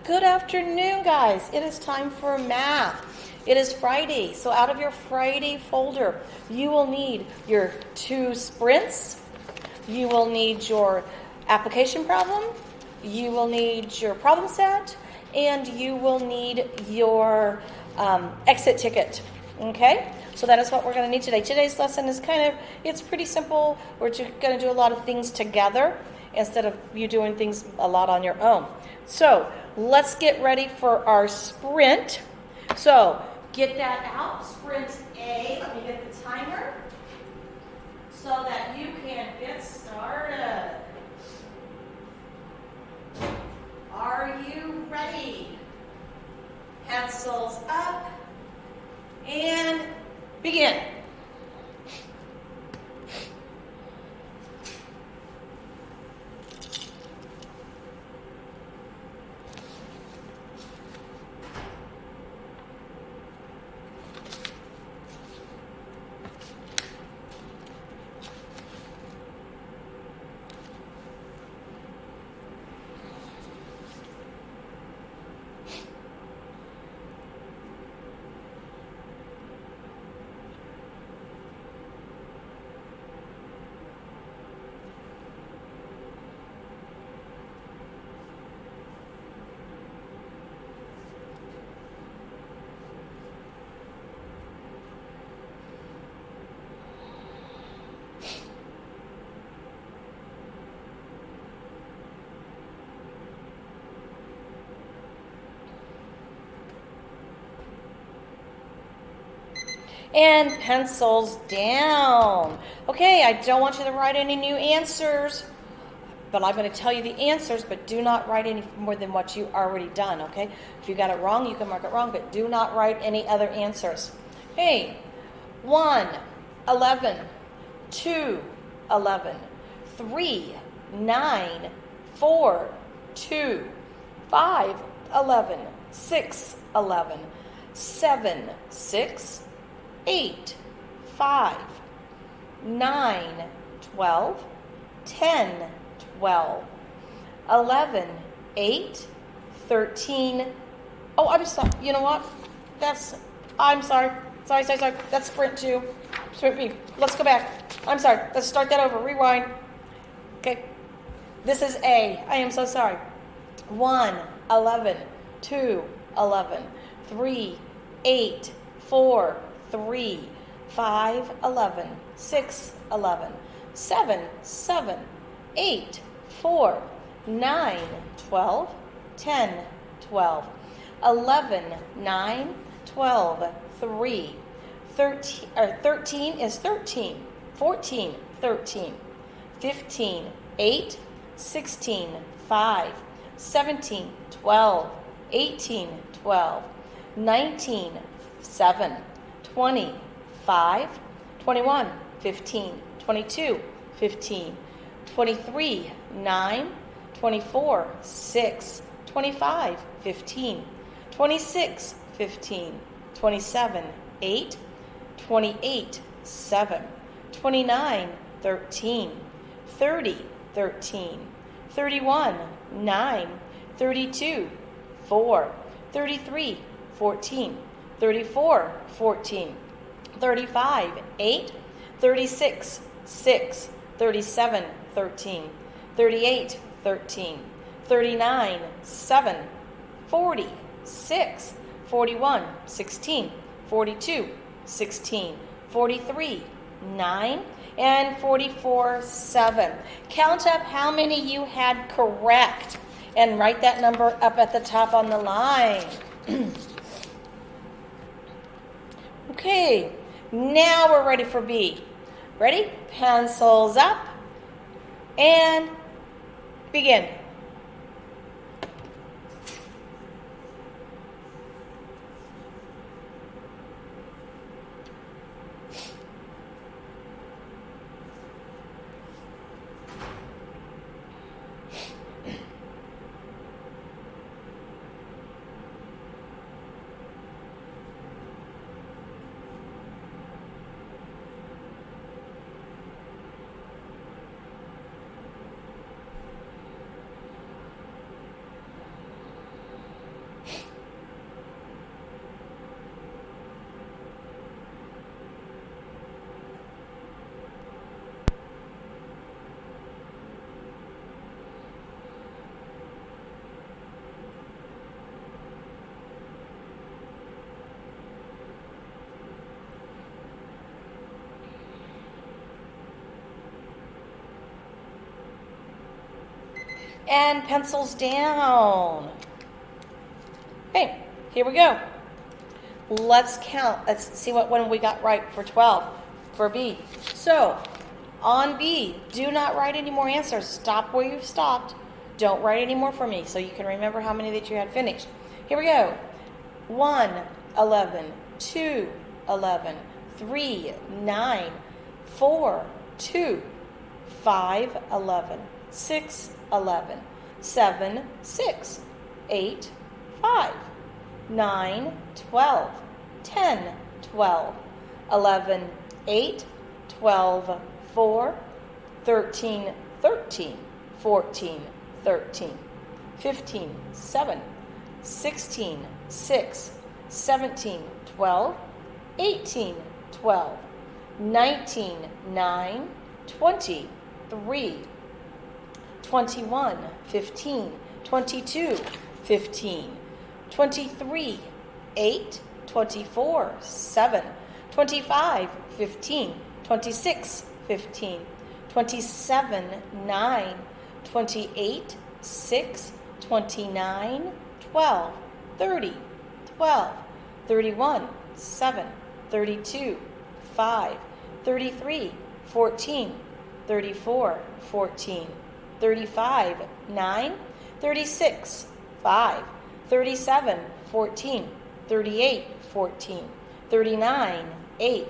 Good afternoon, guys. It is time for math. It is Friday, so out of your Friday folder, you will need your 2 sprints, you will need your application problem, you will need your problem set, and you will need your exit ticket. Okay? So that is what we're going to need today. Today's lesson is it's pretty simple. We're just going to do a lot of things together instead of you doing things a lot on your own. So let's get ready for our sprint. So get that out, sprint A. Let me get the timer so that you can get started. Are you ready? Pencils up and begin. And pencils down. Okay, I don't want you to write any new answers, but I'm going to tell you the answers, but do not write any more than what you already done, okay? If you got it wrong, you can mark it wrong, but do not write any other answers. Hey, 1, 11, 2, 11, 3, 9, 4, 2, 5, 11, 6, 11, 7, 6, 8, 5, 9, 12, 10, 12, 11, 8, 13. Oh, I'm sorry. You know what? I'm sorry. Sorry. That's sprint 2. Sprint B. Let's go back. I'm sorry. Let's start that over. Rewind. Okay. This is A. I am so sorry. 1, 11, 2, 11, 3, 8, 4, 3, 5, 11, 6, 11, 7, 7, 8, 4, 9, 12, 10, 12, 11, 9, 12, 3, 13 is 13, 14, 13, 15, 8, 16, 5, 17, 12, 18, 12, 19, 7, 20, 5, 21, 15, 22, 15, 23, 9, 24, 6, 25, 15, 26, 15, 27, 8, 28, 7, 29, 13, 30, 13, 31, 9, 32, 4, 33, 14, 34, 14, 35, 8, 36, 6, 37, 13, 38, 13, 39, 7, 40, 6, 41, 16, 42, 16, 43, 9, and 44, 7. Count up how many you had correct and write that number up at the top on the line. Okay, now we're ready for B. Ready? Pencils up and begin. and pencils down. Okay, here we go. Let's count. Let's see what one we got right for 12 for B. So, on B, do not write any more answers. Stop where you've stopped. Don't write any more for me so you can remember how many that you had finished. Here we go. 1, 11, 2, 11, 3, 9, 4, 2, 5, 11, 6, 11, 7, 6, 8, 5, 9, 12, 10, 12, 11, 8, 12, 4, 13, 13, 14, 13, 15, 7, 16, 6, 17, 12, 18, 12, 19, 9, 20, 3, 21, 15, 22, 15, 23, 8, 24, 7, 25, 15, 26, 15, 27, 9, 28, 6, 29, 12, 30, 12, 31, 7, 32, 5, 33, 14, 34, 14, 35, 9, 36, 5, 37, 14, 38, 14, 39, 8,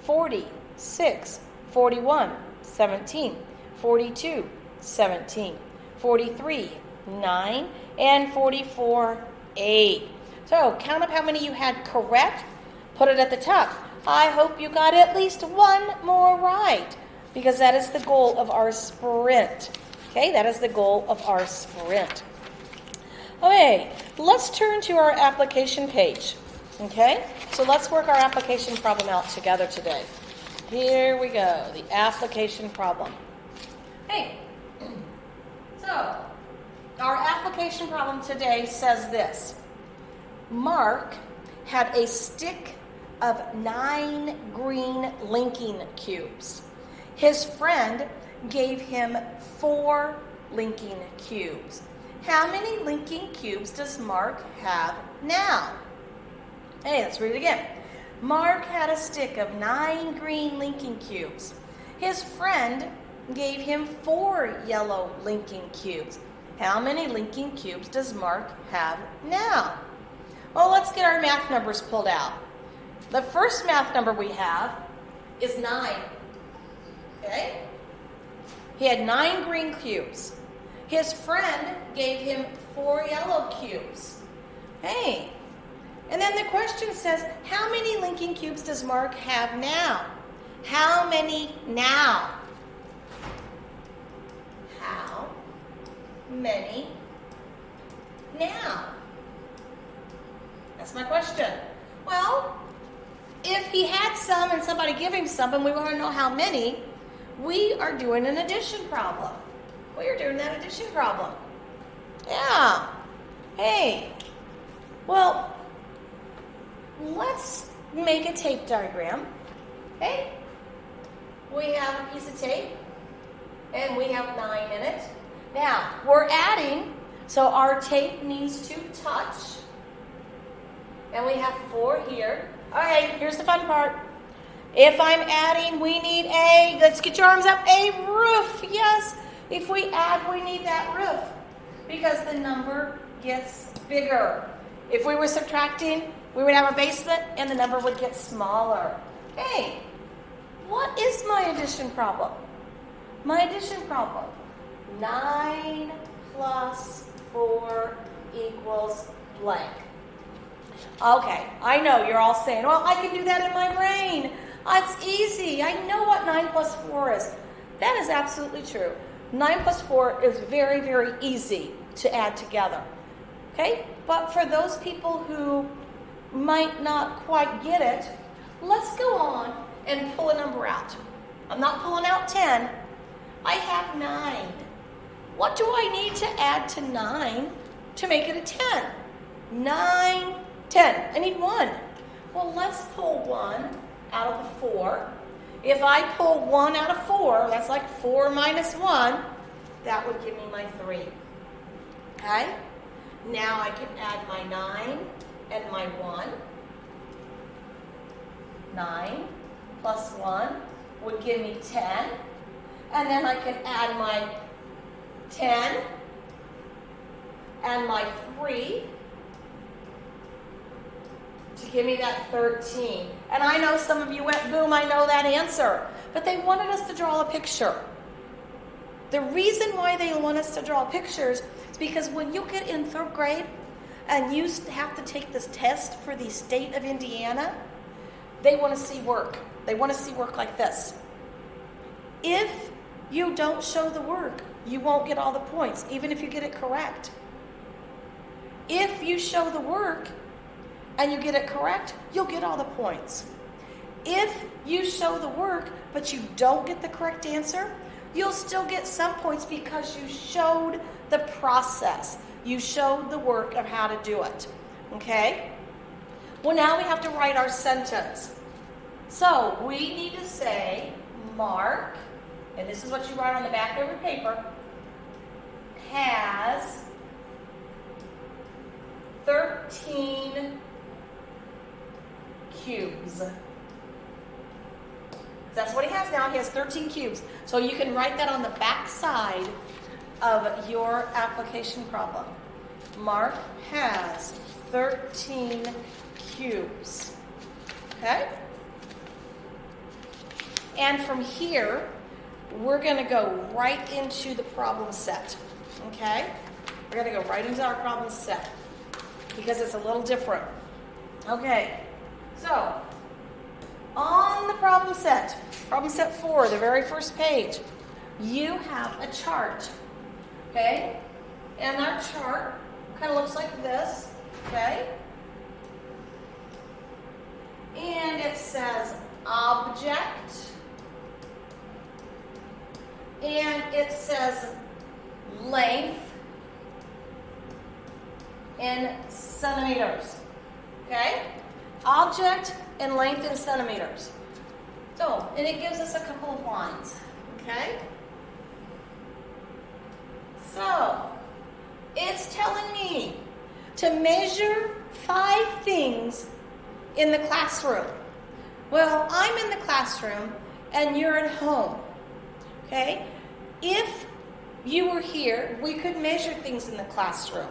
40, 6, 41, 17, 42, 17, 43, 9, and 44, 8. So count up how many you had correct. Put it at the top. I hope you got at least one more right, because that is the goal of our sprint. Okay, that is the goal of our sprint. Okay, let's turn to our application page. Okay, so let's work our application problem out together today. Here we go, the application problem. Hey, so our application problem today says this. Mark had a stick of 9 green linking cubes. His friend gave him 4 linking cubes. How many linking cubes does Mark have now? Hey, let's read it again. Mark had a stick of 9 green linking cubes. His friend gave him 4 yellow linking cubes. How many linking cubes does Mark have now? Well, let's get our math numbers pulled out. The first math number we have is 9. Okay? He had 9 green cubes. His friend gave him 4 yellow cubes. Hey, and then the question says, how many linking cubes does Mark have now? How many now? How many now? That's my question. Well, if he had some and somebody gave him some and we want to know how many, we are doing an addition problem. We are doing that addition problem. Yeah. Hey. Well, let's make a tape diagram. Okay? We have a piece of tape and we have 9 in it. Now, we're adding, so our tape needs to touch. And we have 4 here. All right, here's the fun part. If I'm adding, we need let's get your arms up, a roof. Yes, if we add, we need that roof because the number gets bigger. If we were subtracting, we would have a basement and the number would get smaller. Hey, what is my addition problem? My addition problem, 9 plus 4 equals blank. Okay, I know you're all saying, well, I can do that in my brain. It's easy. I know what 9 plus 4 is. That is absolutely true. 9 plus 4 is very, very easy to add together. Okay? But for those people who might not quite get it, let's go on and pull a number out. I'm not pulling out 10. I have 9. What do I need to add to 9 to make it a 10? 9, 10. I need 1. Well, let's pull 1 out of the 4. If I pull 1 out of 4, that's like 4 minus 1, that would give me my 3. Okay? Now I can add my 9 and my 1. 9 plus 1 would give me 10. And then I can add my 10 and my 3 to give me that 13. And I know some of you went, boom, I know that answer. But they wanted us to draw a picture. The reason why they want us to draw pictures is because when you get in 3rd grade and you have to take this test for the state of Indiana, they want to see work. They want to see work like this. If you don't show the work, you won't get all the points, even if you get it correct. If you show the work and you get it correct, you'll get all the points. If you show the work, but you don't get the correct answer, you'll still get some points because you showed the process. You showed the work of how to do it. Okay? Well, now we have to write our sentence. So we need to say, Mark, and this is what you write on the back of your paper, has 13 cubes. That's what he has now. He has 13 cubes. So you can write that on the back side of your application problem. Mark has 13 cubes. Okay? And from here, we're going to go right into the problem set. Okay? We're going to go right into our problem set because it's a little different. Okay. So, on the problem set 4, the very first page, you have a chart. Okay? And that chart kind of looks like this. Okay? And it says object. And it says length in centimeters. Okay? Object and length in centimeters. So, and it gives us a couple of lines. Okay? So, it's telling me to measure 5 things in the classroom. Well, I'm in the classroom and you're at home. Okay? If you were here, we could measure things in the classroom.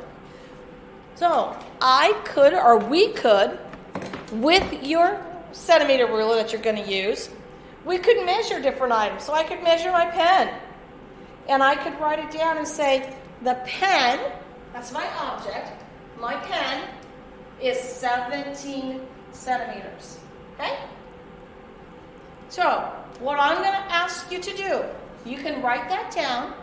So, I could, or we could, with your centimeter ruler that you're going to use, we could measure different items. So I could measure my pen. And I could write it down and say, the pen, that's my object, my pen is 17 centimeters. Okay? So, what I'm going to ask you to do, you can write that down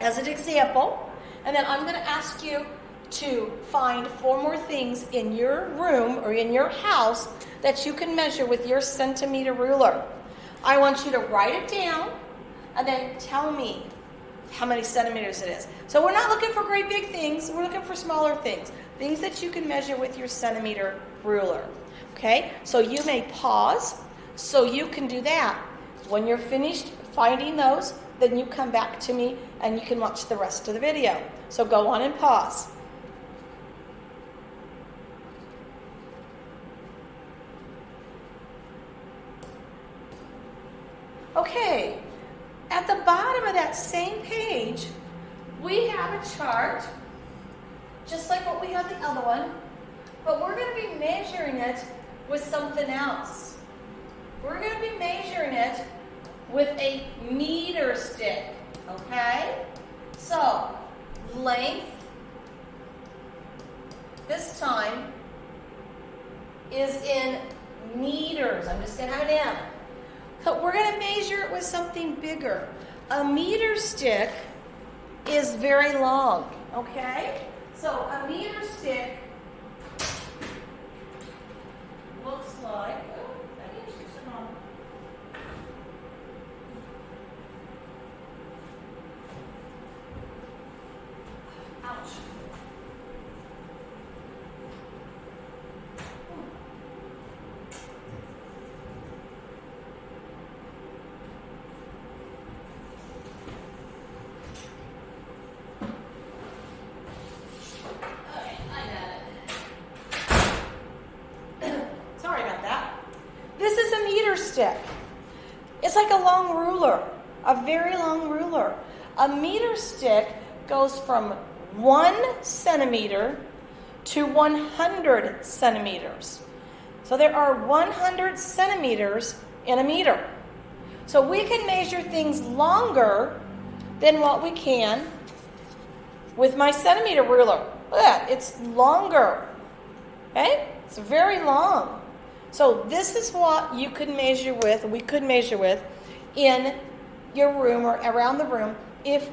as an example, and then I'm going to ask you to find 4 more things in your room or in your house that you can measure with your centimeter ruler. I want you to write it down and then tell me how many centimeters it is. So we're not looking for great big things. We're looking for smaller things. Things that you can measure with your centimeter ruler. Okay? So you may pause so you can do that. When you're finished finding those, then you come back to me and you can watch the rest of the video. So go on and pause. Okay, at the bottom of that same page, we have a chart, just like what we had the other one, but we're going to be measuring it with something else. We're going to be measuring it with a meter stick, okay? So, length, this time, is in meters. I'm just going to have an M. But we're going to measure it with something bigger. A meter stick is very long, okay? So a meter stick looks like, ouch. stick. It's like a long ruler, a very long ruler. A meter stick goes from 1 centimeter to 100 centimeters. So there are 100 centimeters in a meter. So we can measure things longer than what we can with my centimeter ruler. Look at that, it's longer. Okay? It's very long. So this is what you could measure with, we could measure with in your room or around the room if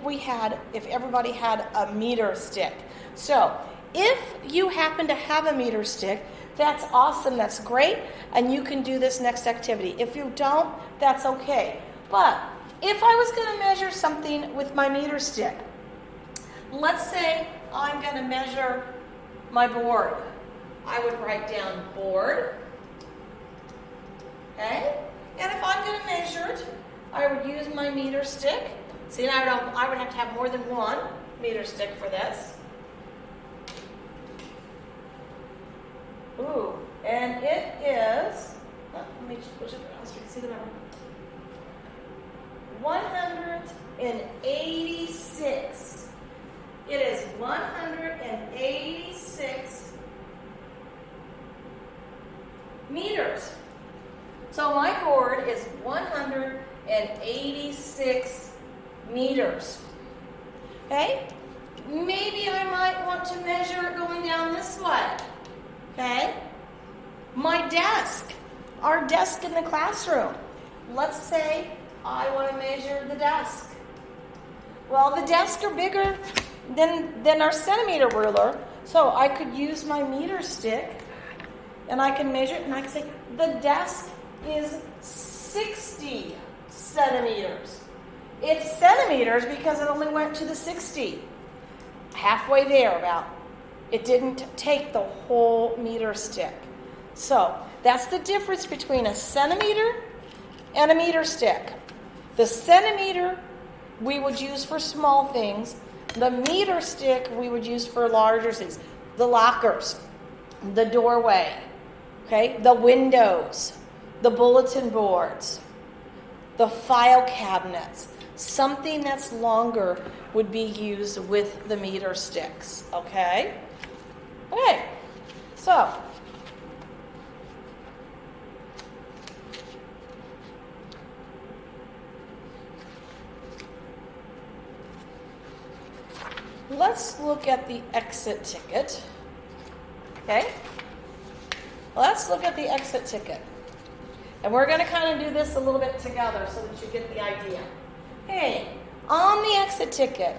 everybody had a meter stick. So if you happen to have a meter stick, that's awesome, that's great, and you can do this next activity. If you don't, that's okay. But if I was going to measure something with my meter stick, let's say I'm going to measure my board. I would write down board, okay? And if I'm going to measure it, I would use my meter stick. See, I would have to have more than one meter stick for this. Ooh, and it is, let me just push it down so you can see the number. 186. It is 186 meters. So my board is 186 meters. Okay? Maybe I might want to measure it going down this way. Okay? My desk, our desk in the classroom. Let's say I want to measure the desk. Well, the desks are bigger than our centimeter ruler, so I could use my meter stick and I can measure it and I can say the desk is 60 centimeters. It's centimeters because it only went to the 60. Halfway there about. It didn't take the whole meter stick. So that's the difference between a centimeter and a meter stick. The centimeter we would use for small things. The meter stick we would use for larger things. The lockers, the doorway, okay, the windows, the bulletin boards, the file cabinets. Something that's longer would be used with the meter sticks, okay? Okay, so let's look at the exit ticket. Okay? Let's look at the exit ticket. And we're going to kind of do this a little bit together so that you get the idea. Hey, on the exit ticket,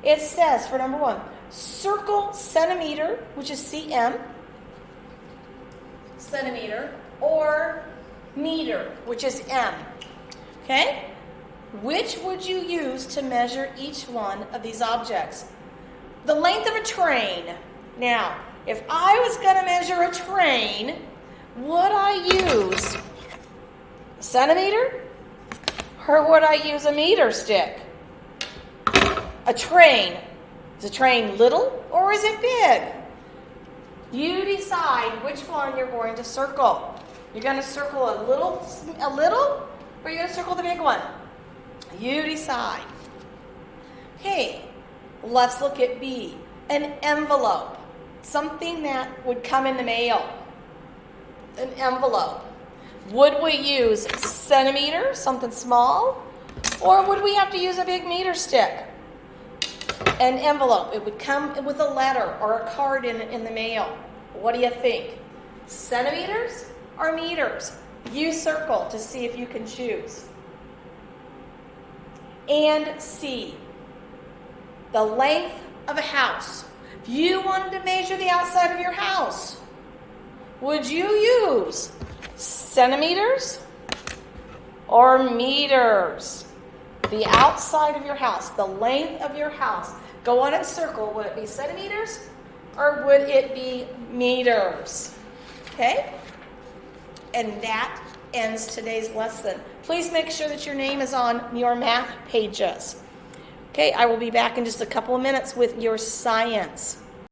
it says for number 1, circle centimeter, which is cm, centimeter, or meter, which is m. Okay? Which would you use to measure each one of these objects? The length of a train. Now, if I was going to measure a train, would I use a centimeter or would I use a meter stick? A train. Is a train little or is it big? You decide which one you're going to circle. You're going to circle a little, or you're going to circle the big one? You decide. Okay, let's look at B. An envelope. Something that would come in the mail. An envelope. Would we use centimeter, something small? Or would we have to use a big meter stick? An envelope. It would come with a letter or a card in the mail. What do you think? Centimeters or meters? You circle to see if you can choose. And C. The length of a house. If you wanted to measure the outside of your house, would you use centimeters or meters? The outside of your house, the length of your house. Go on and circle. Would it be centimeters or would it be meters? Okay? And that ends today's lesson. Please make sure that your name is on your math pages. Okay, I will be back in just a couple of minutes with your science.